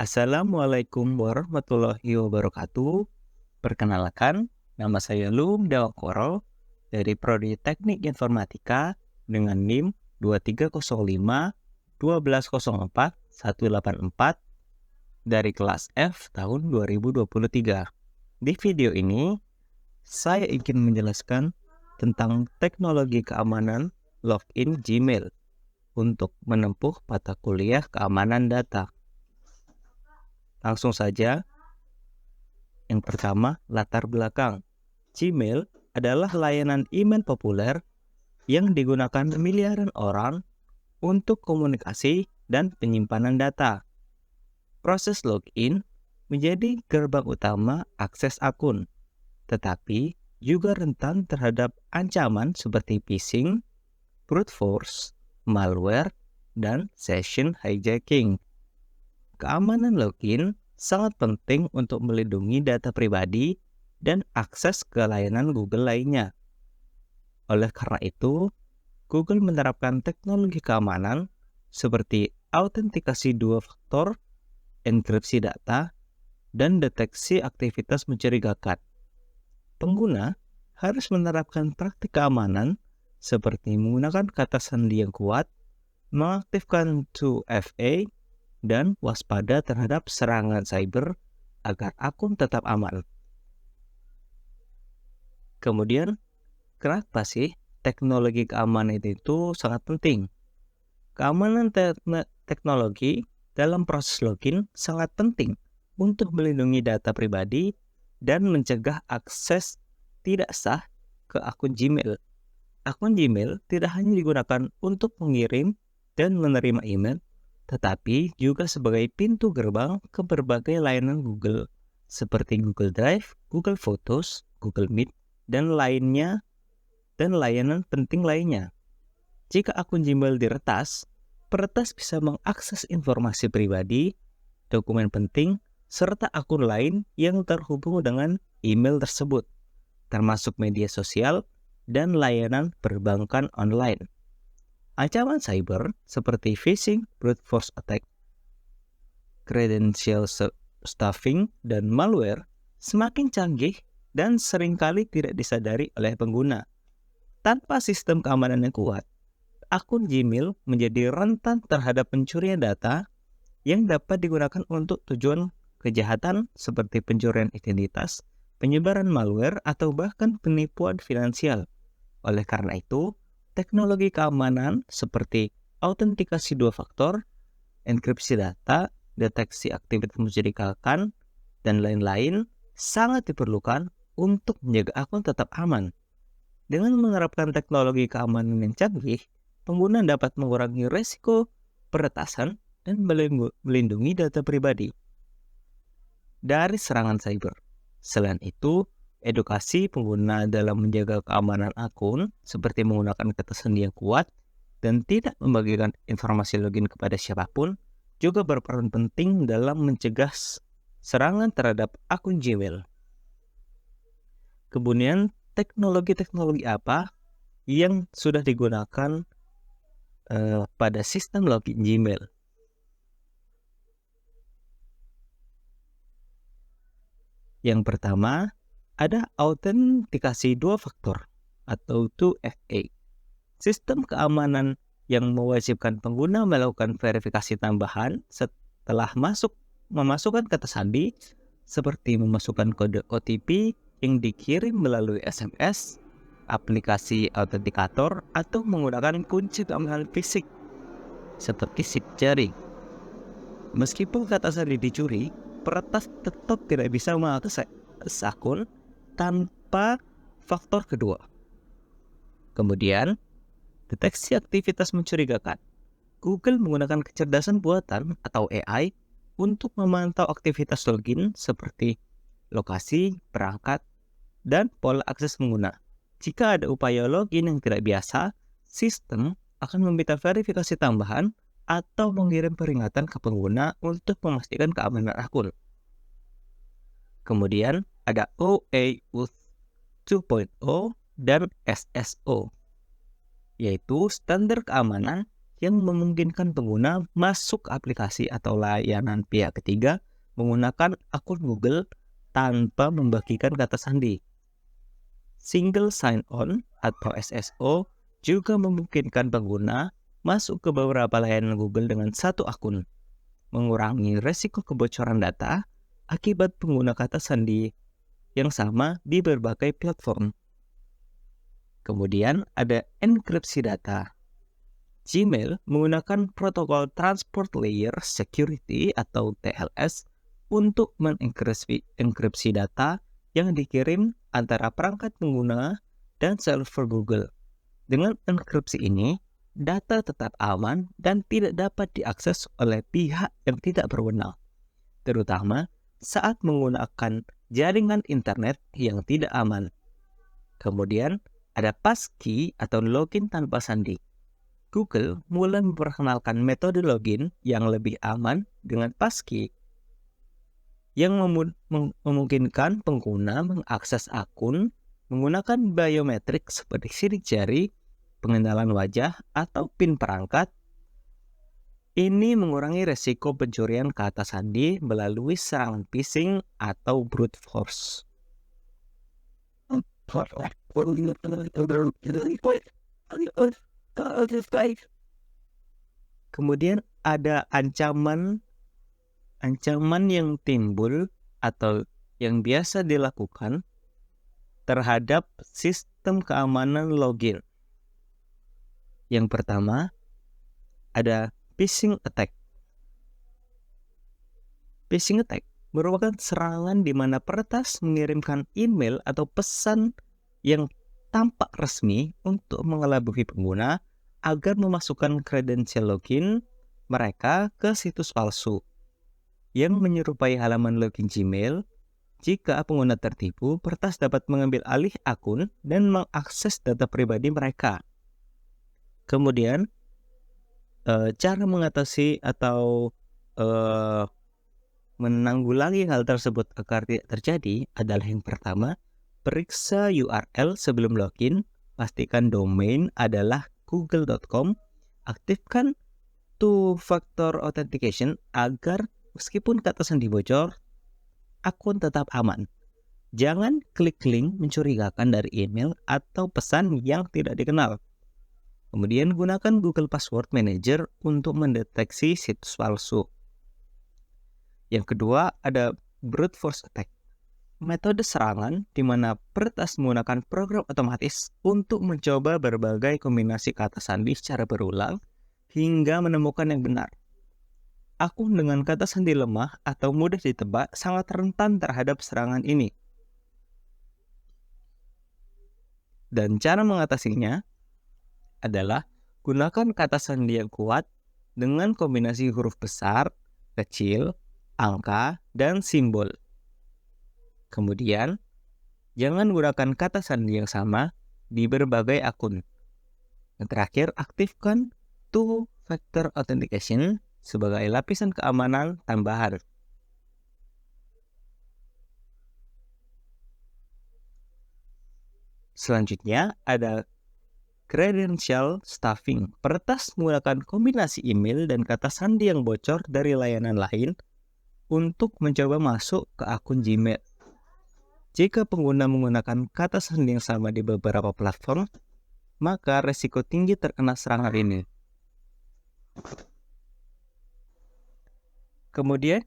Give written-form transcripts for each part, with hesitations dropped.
Assalamualaikum warahmatullahi wabarakatuh. Perkenalkan, nama saya Lum Dawakoro dari Prodi Teknik Informatika dengan NIM 2305 1204 184 dari kelas F tahun 2023. Di video ini, saya ingin menjelaskan tentang teknologi keamanan login Gmail untuk menempuh mata kuliah keamanan data. Langsung saja. Yang pertama, latar belakang. Gmail adalah layanan email populer yang digunakan miliaran orang untuk komunikasi dan penyimpanan data. Proses login menjadi gerbang utama akses akun, tetapi juga rentan terhadap ancaman seperti phishing, brute force, malware, dan session hijacking. Keamanan login sangat penting untuk melindungi data pribadi dan akses ke layanan Google lainnya. Oleh karena itu, Google menerapkan teknologi keamanan seperti autentikasi dua faktor, enkripsi data, dan deteksi aktivitas mencurigakan. Pengguna harus menerapkan praktik keamanan seperti menggunakan kata sandi yang kuat, mengaktifkan 2FA, dan waspada terhadap serangan cyber agar akun tetap aman. Kemudian, kenapa sih teknologi keamanan itu sangat penting? Keamanan teknologi dalam proses login sangat penting untuk melindungi data pribadi dan mencegah akses tidak sah ke akun Gmail. Akun Gmail tidak hanya digunakan untuk mengirim dan menerima email, tetapi juga sebagai pintu gerbang ke berbagai layanan Google seperti Google Drive, Google Photos, Google Meet, dan layanan penting lainnya. Jika akun Gmail diretas, peretas bisa mengakses informasi pribadi, dokumen penting, serta akun lain yang terhubung dengan email tersebut, termasuk media sosial dan layanan perbankan online. Ancaman cyber seperti phishing, brute force attack, credential stuffing, dan malware semakin canggih dan seringkali tidak disadari oleh pengguna. Tanpa sistem keamanan yang kuat, akun Gmail menjadi rentan terhadap pencurian data yang dapat digunakan untuk tujuan kejahatan seperti pencurian identitas, penyebaran malware, atau bahkan penipuan finansial. Oleh karena itu, teknologi keamanan seperti autentikasi dua faktor, enkripsi data, deteksi aktivitas mencurigakan, dan lain-lain sangat diperlukan untuk menjaga akun tetap aman. Dengan menerapkan teknologi keamanan yang canggih, pengguna dapat mengurangi risiko peretasan dan melindungi data pribadi dari serangan cyber. Selain itu, edukasi pengguna dalam menjaga keamanan akun seperti menggunakan kata sandi yang kuat dan tidak membagikan informasi login kepada siapapun juga berperan penting dalam mencegah serangan terhadap akun Gmail. Kemudian, teknologi-teknologi apa yang sudah digunakan pada sistem login Gmail? Yang pertama, ada autentikasi dua faktor atau 2FA. Sistem keamanan yang mewajibkan pengguna melakukan verifikasi tambahan setelah memasukkan kata sandi seperti memasukkan kode OTP yang dikirim melalui SMS, aplikasi autentikator, atau menggunakan kunci keamanan fisik seperti SIP jari. Meskipun kata sandi dicuri, peretas tetap tidak bisa mengakses akun tanpa faktor kedua. Kemudian, deteksi aktivitas mencurigakan. Google menggunakan kecerdasan buatan atau AI untuk memantau aktivitas login seperti lokasi, perangkat, dan pola akses pengguna. Jika ada upaya login yang tidak biasa, sistem akan meminta verifikasi tambahan atau mengirim peringatan ke pengguna untuk memastikan keamanan akun. Kemudian ada OAuth 2.0 dan SSO, yaitu standar keamanan yang memungkinkan pengguna masuk aplikasi atau layanan pihak ketiga menggunakan akun Google tanpa membagikan kata sandi. Single sign-on atau SSO juga memungkinkan pengguna masuk ke beberapa layanan Google dengan satu akun, mengurangi resiko kebocoran data akibat pengguna kata sandi yang sama di berbagai platform. Kemudian ada enkripsi data. Gmail menggunakan protokol Transport Layer Security atau TLS untuk mengenkripsi data yang dikirim antara perangkat pengguna dan server Google. Dengan enkripsi ini, data tetap aman dan tidak dapat diakses oleh pihak yang tidak berwenang, terutama saat menggunakan jaringan internet yang tidak aman. Kemudian ada passkey atau login tanpa sandi. Google mulai memperkenalkan metode login yang lebih aman dengan passkey yang memungkinkan pengguna mengakses akun menggunakan biometrik seperti sidik jari, pengenalan wajah, atau PIN perangkat. Ini mengurangi resiko pencurian kata sandi melalui serangan phishing atau brute force. Kemudian ada ancaman yang timbul atau yang biasa dilakukan terhadap sistem keamanan login. Yang pertama ada phishing attack. Phishing attack merupakan serangan di mana peretas mengirimkan email atau pesan yang tampak resmi untuk mengelabui pengguna agar memasukkan kredensial login mereka ke situs palsu yang menyerupai halaman login Gmail. Jika pengguna tertipu, peretas dapat mengambil alih akun dan mengakses data pribadi mereka. Kemudian, cara mengatasi atau menanggulangi hal tersebut agar tidak terjadi adalah yang pertama, periksa URL sebelum login, pastikan domain adalah google.com, aktifkan two-factor authentication agar meskipun kata sandi bocor, akun tetap aman. Jangan klik link mencurigakan dari email atau pesan yang tidak dikenal. Kemudian gunakan Google Password Manager untuk mendeteksi situs palsu. Yang kedua ada brute force attack. Metode serangan di mana peretas menggunakan program otomatis untuk mencoba berbagai kombinasi kata sandi secara berulang hingga menemukan yang benar. Akun dengan kata sandi lemah atau mudah ditebak sangat rentan terhadap serangan ini. Dan cara mengatasinya adalah gunakan kata sandi yang kuat dengan kombinasi huruf besar, kecil, angka, dan simbol. Kemudian, jangan gunakan kata sandi yang sama di berbagai akun. Yang terakhir, aktifkan two-factor authentication sebagai lapisan keamanan tambahan. Selanjutnya ada credential stuffing. Peretas menggunakan kombinasi email dan kata sandi yang bocor dari layanan lain untuk mencoba masuk ke akun Gmail. Jika pengguna menggunakan kata sandi yang sama di beberapa platform, maka resiko tinggi terkena serangan ini. Kemudian,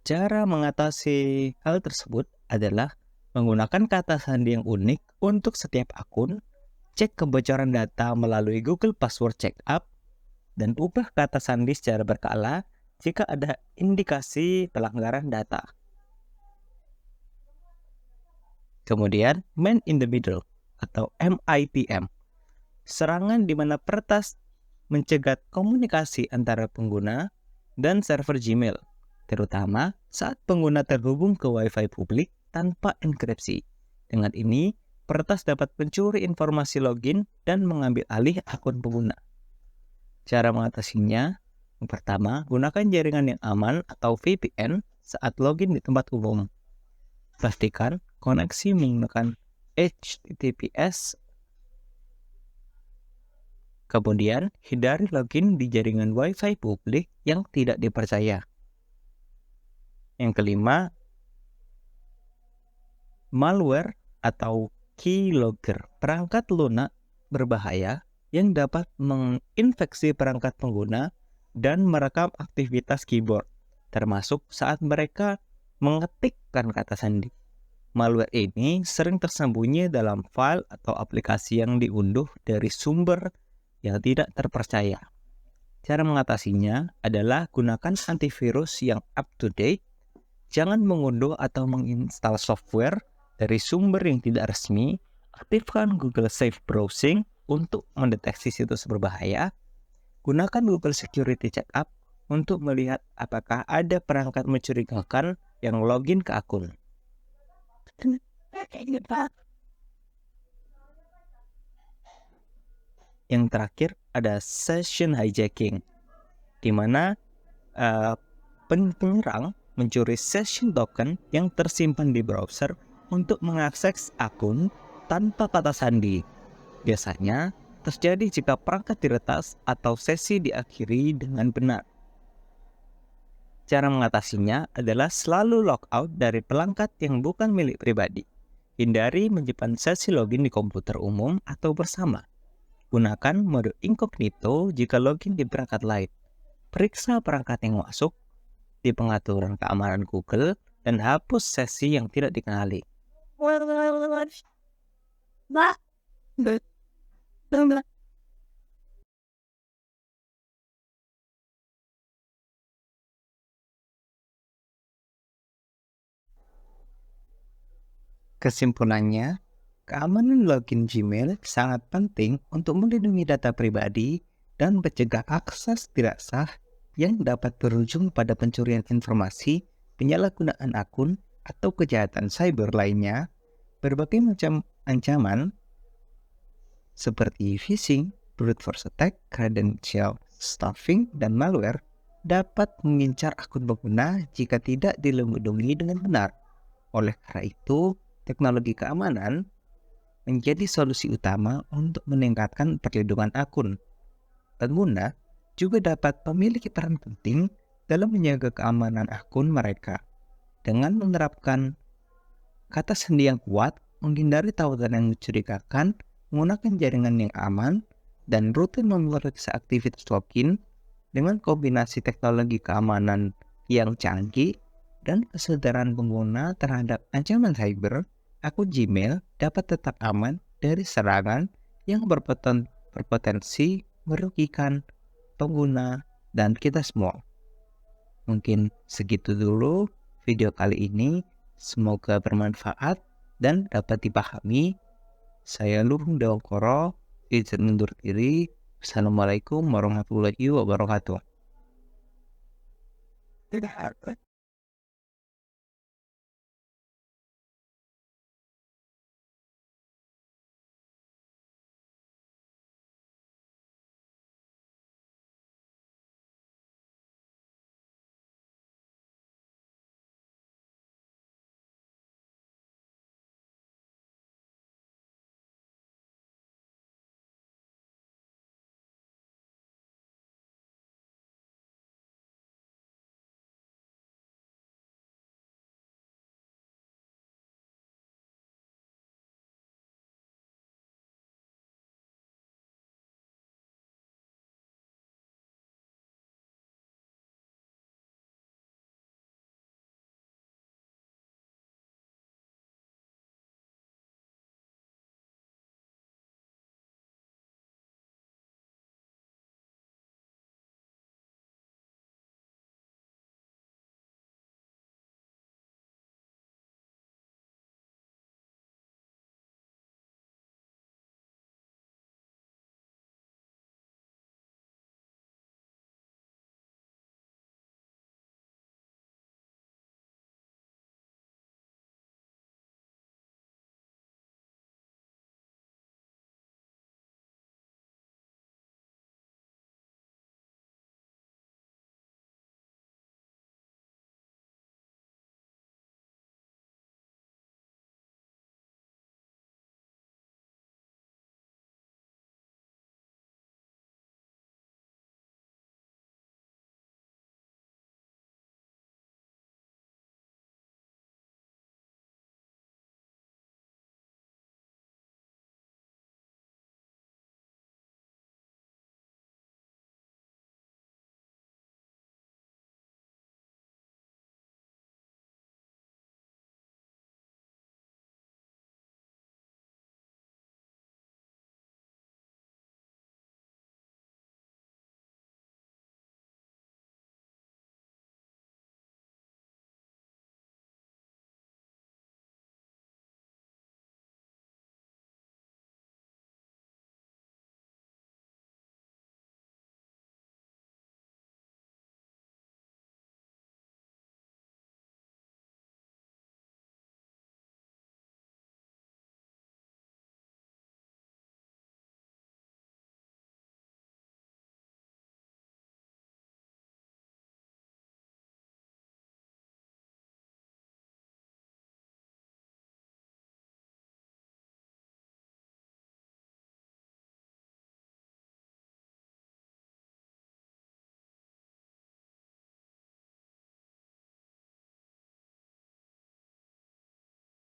cara mengatasi hal tersebut adalah menggunakan kata sandi yang unik untuk setiap akun, cek kebocoran data melalui Google Password Checkup, dan ubah kata sandi secara berkala jika ada indikasi pelanggaran data. Kemudian, man in the middle atau MITM. Serangan di mana peretas mencegat komunikasi antara pengguna dan server Gmail, terutama saat pengguna terhubung ke Wi-Fi publik tanpa enkripsi. Dengan ini, peretas dapat mencuri informasi login dan mengambil alih akun pengguna. Cara mengatasinya, yang pertama, gunakan jaringan yang aman atau VPN saat login di tempat umum. Pastikan koneksi menggunakan HTTPS Kemudian, hindari login di jaringan Wi-Fi publik yang tidak dipercaya. Yang kelima, malware atau keylogger, perangkat lunak berbahaya yang dapat menginfeksi perangkat pengguna dan merekam aktivitas keyboard, termasuk saat mereka mengetikkan kata sandi. Malware ini sering tersembunyi dalam file atau aplikasi yang diunduh dari sumber yang tidak terpercaya. Cara mengatasinya adalah gunakan antivirus yang up-to-date, jangan mengunduh atau menginstal software dari sumber yang tidak resmi, aktifkan Google Safe Browsing untuk mendeteksi situs berbahaya, gunakan Google Security Checkup untuk melihat apakah ada perangkat mencurigakan yang login ke akun. Yang terakhir ada session hijacking, di mana penyerang mencuri session token yang tersimpan di browser untuk mengakses akun tanpa kata sandi. Biasanya terjadi jika perangkat diretas atau sesi diakhiri dengan benar. Cara mengatasinya adalah selalu logout dari perangkat yang bukan milik pribadi. Hindari menyimpan sesi login di komputer umum atau bersama. Gunakan mode incognito jika login di perangkat lain. Periksa perangkat yang masuk di pengaturan keamanan Google dan hapus sesi yang tidak dikenali. Kesimpulannya, keamanan login Gmail sangat penting untuk melindungi data pribadi dan mencegah akses tidak sah yang dapat berujung pada pencurian informasi, penyalahgunaan akun, atau kejahatan cyber lainnya. Berbagai macam ancaman seperti phishing, brute force attack, credential stuffing, dan malware dapat mengincar akun pengguna jika tidak dilindungi dengan benar. Oleh karena itu, teknologi keamanan menjadi solusi utama untuk meningkatkan perlindungan akun. Pengguna juga dapat memiliki peran penting dalam menjaga keamanan akun mereka dengan menerapkan kata sandi yang kuat, menghindari tautan yang mencurigakan, menggunakan jaringan yang aman, dan rutin memeriksa aktivitas login. Dengan kombinasi teknologi keamanan yang canggih dan kesadaran pengguna terhadap ancaman cyber, akun Gmail dapat tetap aman dari serangan yang berpotensi merugikan pengguna dan kita semua. Mungkin segitu dulu video kali ini. Semoga bermanfaat dan dapat dipahami. Saya Luhung Dewangkoro, izin undur diri. Assalamualaikum warahmatullahi wabarakatuh.